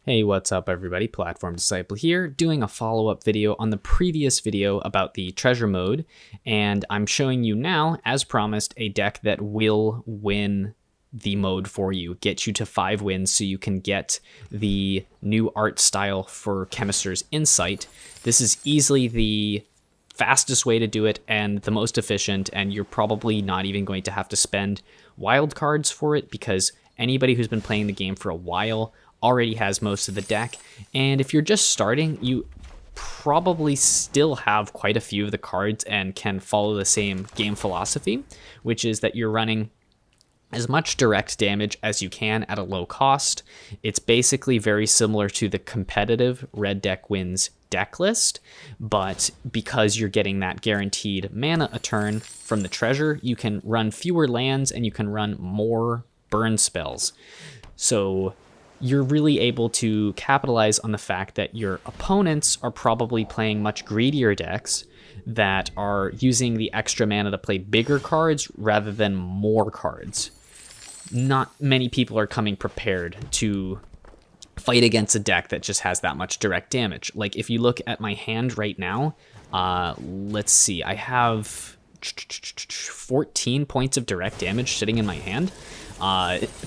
Hey, what's up everybody? Platform Disciple here, doing a follow-up video on the previous video about the treasure mode, and I'm showing you now, as promised, a deck that will win the mode for you, get you to 5 wins so you can get the new art style for Chemister's Insight. This is easily the fastest way to do it and the most efficient, and you're probably not even going to have to spend wild cards for it because anybody who's been playing the game for a while already has most of the deck, and if you're just starting, you probably still have quite a few of the cards and can follow the same game philosophy, which is that you're running as much direct damage as you can at a low cost. It's basically very similar to the competitive red deck wins deck list, but because you're getting that guaranteed mana a turn from the treasure, you can run fewer lands and you can run more burn spells. So you're really able to capitalize on the fact that your opponents are probably playing much greedier decks that are using the extra mana to play bigger cards rather than more cards. Not many people are coming prepared to fight against a deck that just has that much direct damage. Like if you look at my hand right now, let's see, I have 14 points of direct damage sitting in my hand.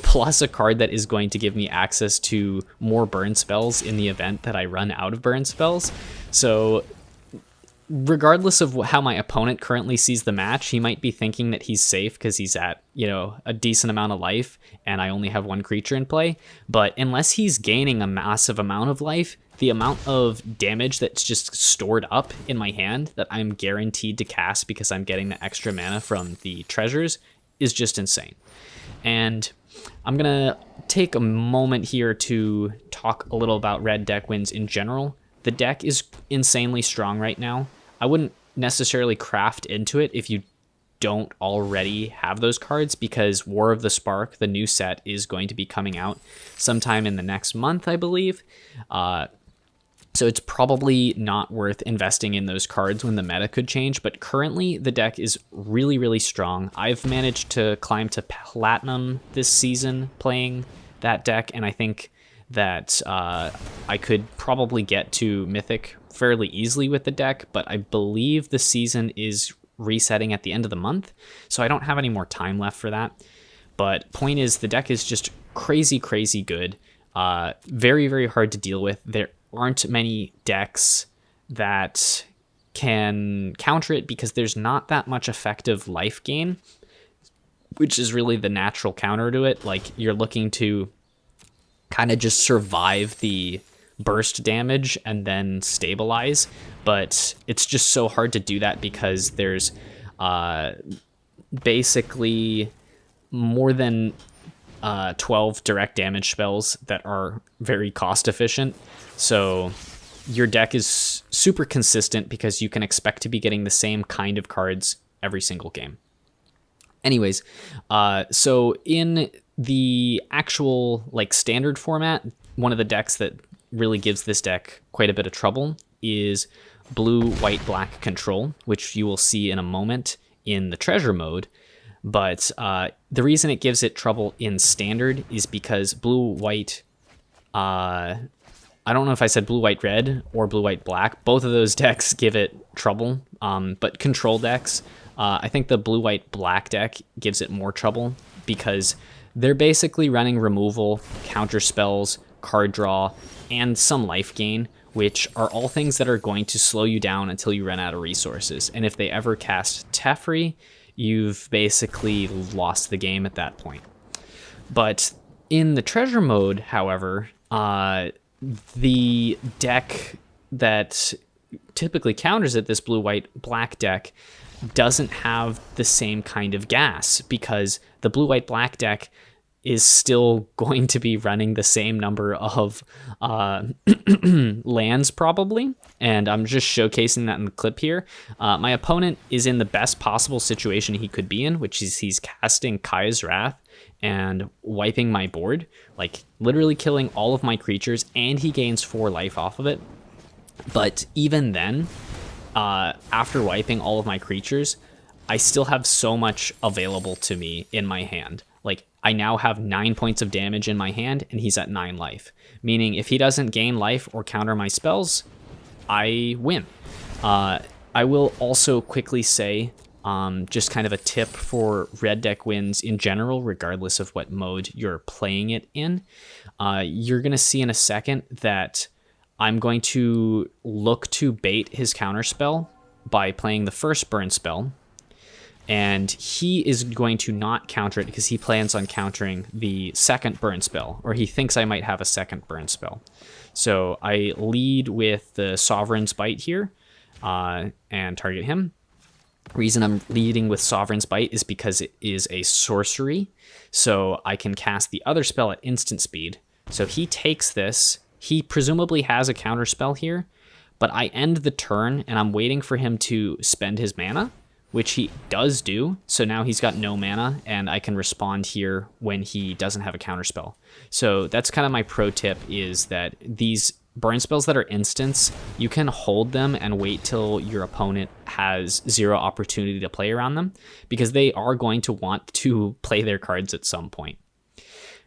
Plus a card that is going to give me access to more burn spells in the event that I run out of burn spells. So regardless of how my opponent currently sees the match, he might be thinking that he's safe because he's at, a decent amount of life and I only have one creature in play. But unless he's gaining a massive amount of life, the amount of damage that's just stored up in my hand that I'm guaranteed to cast because I'm getting the extra mana from the treasures is just insane. And I'm going to take a moment here to talk a little about red deck wins in general. The deck is insanely strong right now. I wouldn't necessarily craft into it if you don't already have those cards, because War of the Spark, the new set, is going to be coming out sometime in the next month, I believe. So it's probably not worth investing in those cards when the meta could change, but currently the deck is really, really strong. I've managed to climb to Platinum this season playing that deck, and I think that I could probably get to Mythic fairly easily with the deck, but I believe the season is resetting at the end of the month, so I don't have any more time left for that. But point is, the deck is just crazy, crazy good. Very, very hard to deal with. There aren't many decks that can counter it because there's not that much effective life gain, which is really the natural counter to it. Like, you're looking to kind of just survive the burst damage and then stabilize, but it's just so hard to do that because there's basically more than 12 direct damage spells that are very cost efficient. So your deck is super consistent because you can expect to be getting the same kind of cards every single game. Anyways, so in the actual standard format, one of the decks that really gives this deck quite a bit of trouble is blue, white, black control, which you will see in a moment in the treasure mode. But the reason it gives it trouble in standard is because blue, white, I don't know if I said blue, white, red or blue, white, black. Both of those decks give it trouble. But control decks, I think the blue, white, black deck gives it more trouble because they're basically running removal, counter spells, card draw, and some life gain, which are all things that are going to slow you down until you run out of resources. And if they ever cast Teferi, you've basically lost the game at that point. But in the treasure mode, however, the deck that typically counters it, this blue, white, black deck, doesn't have the same kind of gas because the blue, white, black deck is still going to be running the same number of lands probably. And I'm just showcasing that in the clip here. My opponent is in the best possible situation he could be in, which is he's casting Kaya's Wrath and wiping my board, like literally killing all of my creatures, and he gains 4 life off of it. But even then, after wiping all of my creatures, I still have so much available to me in my hand. Like, I now have 9 points of damage in my hand, and he's at 9 life. Meaning if he doesn't gain life or counter my spells, I win. I will also quickly say, just kind of a tip for red deck wins in general, regardless of what mode you're playing it in. You're going to see in a second that I'm going to look to bait his counterspell by playing the first burn spell. And he is going to not counter it because he plans on countering the second burn spell, or he thinks I might have a second burn spell. So I lead with the Sovereign's Bite here and target him. Reason I'm leading with Sovereign's Bite is because it is a sorcery, so I can cast the other spell at instant speed. So he takes this. He presumably has a counter spell here, but I end the turn and I'm waiting for him to spend his mana, which he does do. So now he's got no mana and I can respond here when he doesn't have a counter spell. So that's kind of my pro tip, is that these burn spells that are instants, you can hold them and wait till your opponent has 0 opportunity to play around them, because they are going to want to play their cards at some point.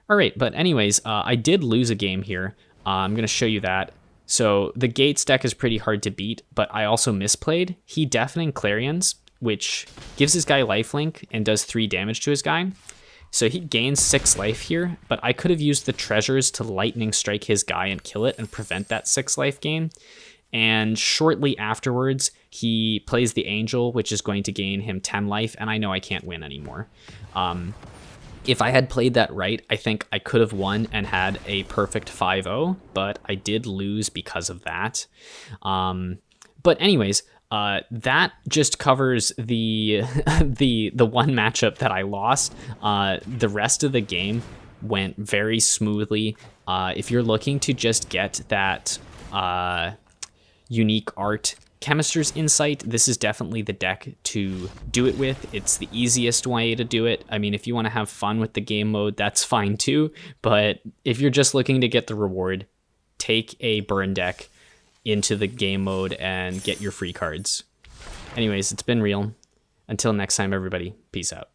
All right, but anyways, I did lose a game here. I'm going to show you that. So the Gates deck is pretty hard to beat, but I also misplayed. He Deafening Clarions, which gives his guy lifelink and does 3 damage to his guy. So he gains 6 life here, but I could have used the treasures to lightning strike his guy and kill it and prevent that 6 life gain. And shortly afterwards, he plays the Angel, which is going to gain him 10 life, and I know I can't win anymore. If I had played that right, I think I could have won and had a perfect 5-0, but I did lose because of that. But anyways, that just covers the the one matchup that I lost. The rest of the game went very smoothly. If you're looking to just get that unique art Chemister's Insight, this is definitely the deck to do it with. It's the easiest way to do it. I mean, if you want to have fun with the game mode, that's fine too. But if you're just looking to get the reward, take a burn deck into the game mode and get your free cards. Anyways, it's been real. Until next time, everybody, peace out.